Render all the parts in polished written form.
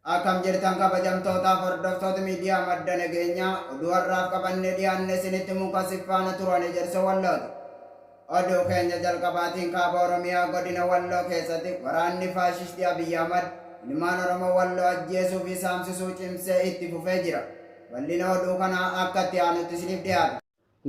Akam jirtan kabajamtoota hordoftoota miidiyaa madda nageenyaa oduu har'aaf qabannee dhiyaanne isinitti mukasif faana turan ejersa wallooti. Oduu keenya jalqabaatiin kaaba Oromiyaa godina Walloo keessatti waraanni faashistii Abiyyi Ahmad ilmaan Oromoo Walloo ajjeesuu fi saamsisuu cimsee itti fufee jira. Bal'ina oduu kanaa akka itti aanutti isiniif dhiyaata.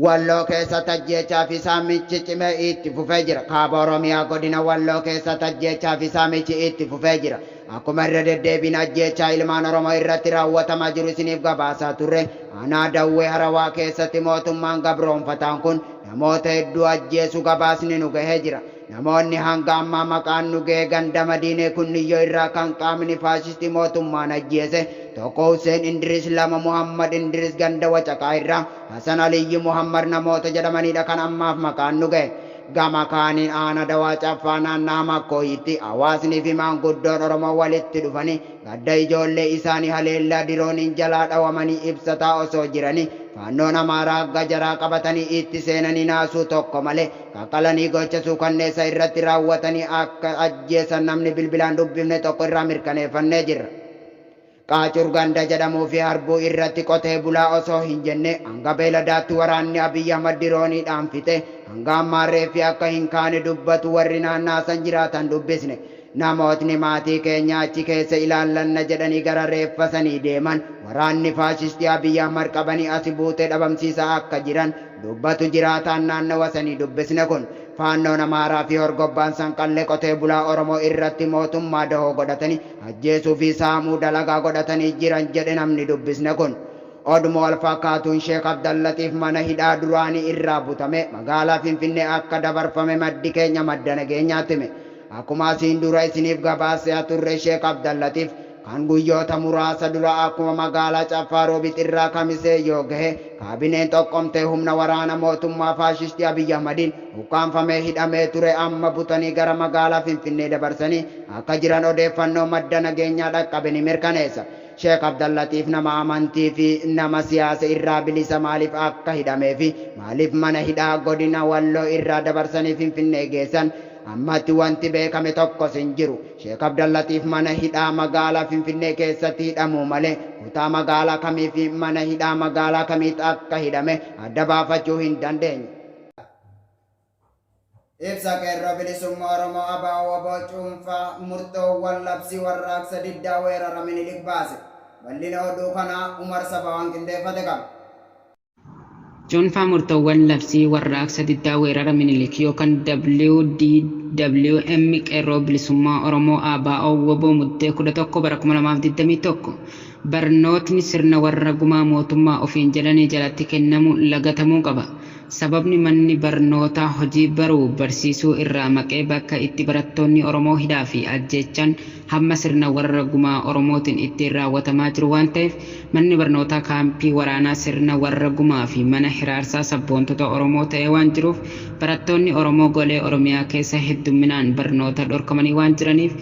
Walloo keessatti ajjeechaa fi saamichi cimee itti fufee jira. Kaaba Oromiyaa godina Walloo keessatti ajjeechaa fi saamichi itti fufee jira. Akkuma irra deddeebiin ajjeechaa ilmaan Oromoo irratti raawwatamaa jiru isiniif gabaasaa turre. Aanaa Dawwee Harawaa keessatti mootummaan gabroonfataan kun namoota hedduu ajjeesuu gabaasni nu gahee jira. Namoonni hanga ammaa maqaan nu gahee ganda Madiinee Kunniyyoo irraa kan qaamni faashistii mootummaan ajjeese tokko Hussein Indiris, lama Muhammad Indiris ganda Wacaqaa irraa, Hasan Aliyyi Muhammad namoota jedhamanidha kan ammaaf maqaan nu gahe. Gama kaaniin aanaa Dawaa Caffaa naannaa Makkooyitti hawaasni fi maanguddoon Oromoo walitti dhufanii gadda ijoollee isaanii haleellaa dirooniin jalaa dhawamanii ibsataa osoo jiranii faannoon Amaaraa gajaraa qabatanii itti seenanii naasuu tokko malee qaqqalanii gocha suukanneessa irratti raawwatanii akka ajjeesan namni bilbilaan dubbifne tokko irraa mirkaneeffannee jirra. Qaacur ganda jedhamuu fi harbuu irratti qotee bulaa osoo hin jenne hanga beeladaatti waraanni Abiyyi Ahmad dirooniidhaan fixe hanga ammaa reeffi akka hin kaane dubbatu warri naannaa san jiraatan dubbisne. Namootni maatii keenya achi keessa ilaallanna jedhanii gara reeffa sanii deeman waraanni faashistii Abiyyi Ahmad qabanii asi buutee dhabamsiisaa akka jiran dubbatu jiraataan naannawa sanii dubbisne kun. Faannoon Amaaraa fi horgobbaan sanqallee qotee bulaa Oromoo irratti mootummaa dahoo godhatanii ajjeesuu fi saamuu dalagaa godhatanii jiran jedhe namni dubbisne kun. Oduma wal fakkaatuun Sheek Abdallatiif mana hidhaa duraanii irraa butame magaalaa Finfinnee akka dabarfame maddi keenya madda nageenyaatti hime. Akkuma asiin dura isiniif gabaasee turre Sheek Abdallatiif kan guyyoota muraasa dura akkuma magaalaa Caffaa Roobit irraa kamisee yoo gahe kaabineen tokkomtee humna waraana mootummaa faashistii Abiyyi Ahmadiin ukkaanfamee hidhamee ture amma butanii gara magaalaa Finfinnee dabarsanii akka jiran odeeffannoo madda nageenyaa dhaqqabe ni mirkaneessa. Sheek Abdallatiif nama amantii fi nama siyaasa irraa bilisa maaliif akka hidhamee fi maaliif mana hidhaa godina Walloo irraa dabarsanii Finfinnee geessan ammatti wanti beekame tokkos hin jiru. Sheek Abdallatiif mana hidhaa magaalaa Finfinnee keessatti hidhamuu malee kutaa magaalaa kamii fi mana hidhaa magaalaa kamiitti akka hidhame adda baafachuu hin dandeenye. Ibsa qeerroo bilisummaa Oromoo ABO cuunfaa murtoowwan labsii warraaqsa diddaa weerara Minilik baase. Bal'ina oduu kanaa Umar Sabawaan qindeeffate qaba. Cuunfaa murtoowwan labsii warraaqsa diddaa weerara Minilik yookaan WDWM qeerroo bilisummaa Oromoo ABO muddee 11 bara 2021 barnootni sirna warra gumaa mootummaa ofiin jedhanii jalatti kennamu lagatamuu qaba. Sababni manni barnootaa hojii baruu barsiisuu irraa maqee bakka itti barattoonni Oromoo hidhaa fi ajjeechan hamma sirna warra gumaa Oromootiin itti raawwatamaa jiru waan ta'eef manni barnootaa kaampii waraanaa sirna warra gumaa fi mana hiraarsaa sabboontota Oromoo ta'ee waan jiruuf barattoonni Oromoo golee Oromiyaa keessa hedduminaan barnoota dhorkamanii waan jiraniif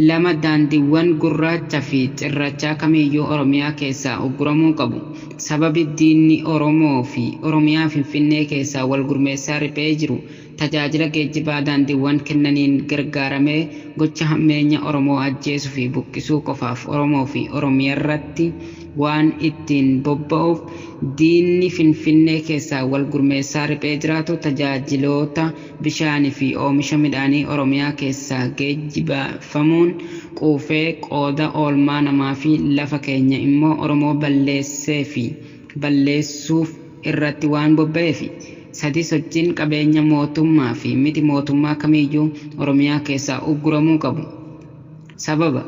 lama daandiiwwan gurraacha fi cirrachaa kamiyyuu Oromiyaa keessaa ugguramuu qabu. Sababi diinni Oromoo fi Oromiyaa Finfinnee keessaa wal gurmeessaa riphee jiru tajaajila geejjibaa daandiiwwan kennaniin gargaaramee gocha hammeenya Oromoo ajjeesuu fi buqqisuu qofaaf Oromoo fi Oromiyaa irratti waan ittiin bobba'uuf diinni Finfinnee keessaa wal gurmeessaa riphee jiraatu tajaajiloota bishaanii fi oomisha midhaanii Oromiyaa keessaa geejjibafamuun quufee qooda oolmaa namaa fi lafa keenya immoo Oromoo balleessee fi balleessuuf irratti waan bobba'eef sadii sochiin qabeenya mootummaa fi miti mootummaa kamiyyuu Oromiyaa keessaa ugguramuu qabu. Sababa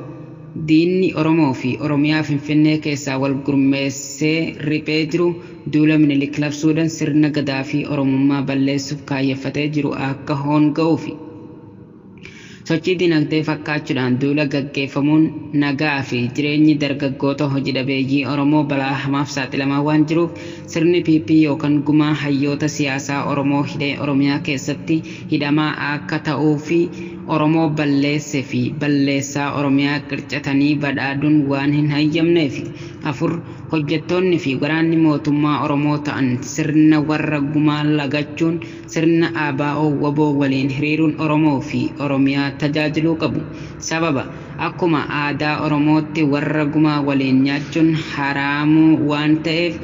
diinni Oromoo fi Oromiyaa Finfinnee keessaa wal gurmeessee riphee jiru duula Minilik labsuudhaan sirna gadaa fi Oromummaa balleessuuf kaayeffatee jiru akka hoonga'uufi. Sochii dinagdee fakkaachuudhaan duula gaggeeffamuun nagaa fi jireenyi dargaggoota hojii dhabeeyyii Oromoo balaa hamaaf saaxilamaa waan jiruuf sirni PP yookaan gumaa hayyoota siyaasaa Oromoo hidhee Oromiyaa keessatti hidhamaa akka ta'uu fi Oromoo balleessee fi balleessaa Oromiyaa qircatanii badhaaduun waan hin hayyamneef afur hojjettoonni fi waraanni mootummaa Oromoo ta'an sirna warra gumaa lagachuun sirna ABO waboo waliin hiriiruun Oromoo fi Oromiyaa tajaajiluu qabu. Sababa akkuma aadaa Oromootti warra gumaa waliin nyaachuun haraamuu waan ta'eef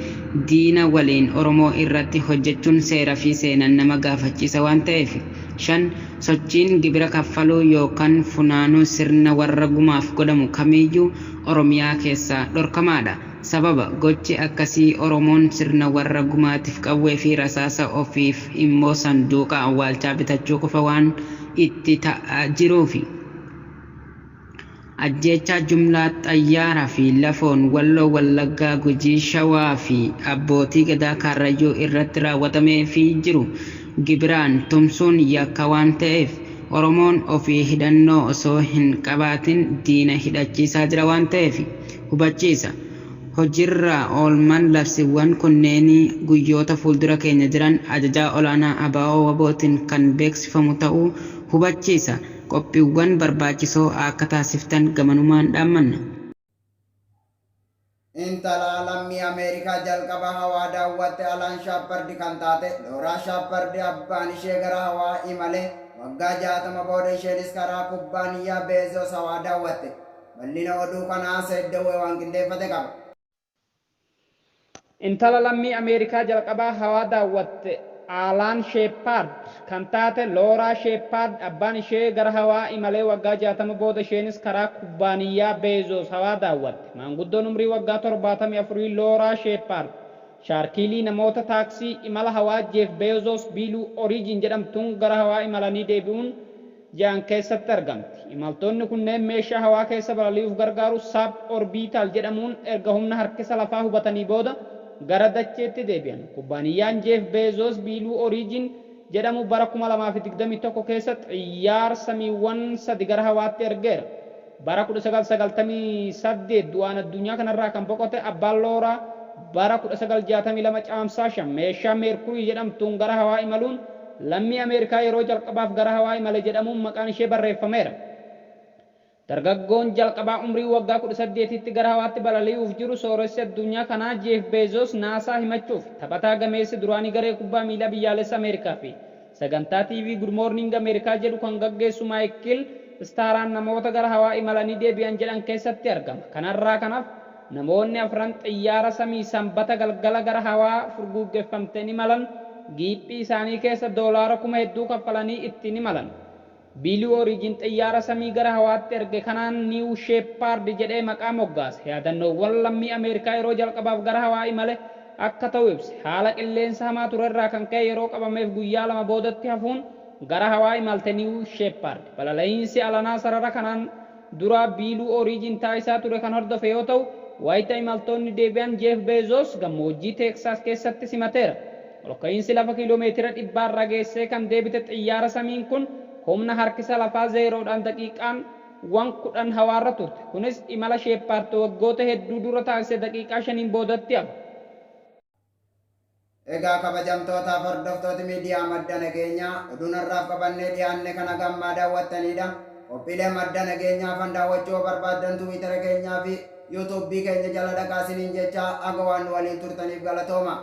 diina waliin Oromoo irratti hojjechuun seera fi seenan nama gaafachiisa waan ta'eef. 5. Sochiin gibira kaffaluu yookaan funaanuu sirna warra gumaaf godhamu kamiyyuu Oromiyaa keessaa dhorkamaadha. Sababa gochi akkasii Oromoon sirna warra gumaatiif qawwee fi rasaasa ofiif immoo sanduuqa awwaalchaa bitachuu qofa waan itti ta'aa jiruufi. Ajjeechaa jumlaa xayyaaraa fi lafoon Walloo Wallaggaa Gujii Shawaa fi abbootii gadaa Karrayyuu irratti raawwatamee fi jiru gibiraan tumsuun yakka waan ta'eef Oromoon ofii hidhannoo osoo hin qabaatin diina hidhachiisaa jira waan ta'eef hubachiisa. Hojiirra oolman labsiiwwan kunneenii guyyoota fuuldura keenya jiran ajajaa olaanaa ABO wabootiin kan beeksifamu ta'uu hubachiisa. Qophiiwwan barbaachisoo akka taasiftan gamanumaan dhaammanna. Intala lammii Ameerikaa jalqaba hawaa daawwatte Alaan Shaappardi kan taate Looraa Shaappardi abbaan ishee gara hawaa imalee waggaa 60 booda isheenis karaa kubbaaniyyaa Beezoos hawaa daawwatte. Bal'ina oduu kanaa Seeddawwee waan qindeeffate qaba. Intala lammii Ameerikaa jalqabaa hawaa daawwatte Alaan Sheeppaard kan taate Looraa Sheeppaard abbaan ishee gara hawaa imalee waggaa 60 booda isheenis karaa kubbaaniyyaa Beezoos hawaa daawwatte. Maanguddoon umrii waggaa 74 Looraa Sheeppaard shaarkiilii namoota taaksii imala hawaa Jeef Beezoos biiluu Oriijin jedhamtuun gara hawaa imalanii deebi'uun ja'an keessatti argamti. Imaltoonni kunneen meeshaa hawaa keessa balali'uuf gargaaru saab orbiitaal jedhamuun erga humna harkisa lafaa hubatanii booda gara dacheetti deebi'an. Kubbaaniyyaan Jeef Beezoos biiluu Oriijin jedhamu bara 2021 keessatti xiyyaara samiiwwan 3 gara hawaatti ergeera. Bara 1998 du'aan addunyaa kanarraa kan boqote abbaan Looraa bara 1962 caamsaa 5 meeshaa meerkurii jedhamtuun gara hawaa imaluun lammii Ameerikaa yeroo jalqabaaf gara hawaa imale jedhamuun maqaan ishee barreeffameera. Dargaggoon jalqabaa umrii waggaa 18tti gara hawaatti balali'uuf jiru sooressi addunyaa kanaa Jeef Beezoos naasaa himachuuf taphataa gameessi duraanii garee kubbaa miilaa biyyaalessa Ameerikaa fi sagantaa TV Good Morning Ameerikaa jedhu kan gaggeessu Maayikil Staaraan namoota gara hawaa imalanii deebi'an jedhan keessatti argama. Kanarraa kanaaf namoonni afran xiyyaara samii sanbata galgala gara hawaa furguggeffamteen imalan giiphii isaanii keessa doolaara 1000 kaffalanii ittiin imalan. Biiluu Oriijin xiyyaara samii gara hawaatti erge kanaan Niiw Sheeppaard jedhee maqaa moggaase. Yaadannoowwan lammii Ameerikaa yeroo jalqabaaf gara hawaa imale akka ta'u ibse. Haala qilleensa hamaa turerraa kan ka'e yeroo qabameef guyyaa 2 boodatti hafuun gara hawaa imalte Niiw Sheeppaard. Balali'iinsi alanaa sarara kanaan dura Biiluu Oriijin taasisaa ture kan hordofe yoo ta'u, wayita imaltoonni deebi'an Jeef Beezoos gammoojjii Teeksaas keessatti simateera. Olka'iinsi lafa kiiloomeetira 100 irra geessee kan deebite xiyyaara samiin kun humna harkisa lafaa zeeroodhaan daqiiqaan 10 hawaarra turte. Kunis imala Sheeppaard waggoota hedduu dura taasise daqiiqaa 5 boodatti hafe. Egaa kabajamtoota hordoftoota miidiyaa madda nageenyaa oduun har'aaf qabannee dhiyaanne kana gammaa daawwattanidha. Qophiilee madda nageenyaa fan daawwachuu barbaadan Tiwiitara keenyaa fi yuutuubii keenya jala dhaqaa isiniin jecha aga waan waliin turtaniif galatooma.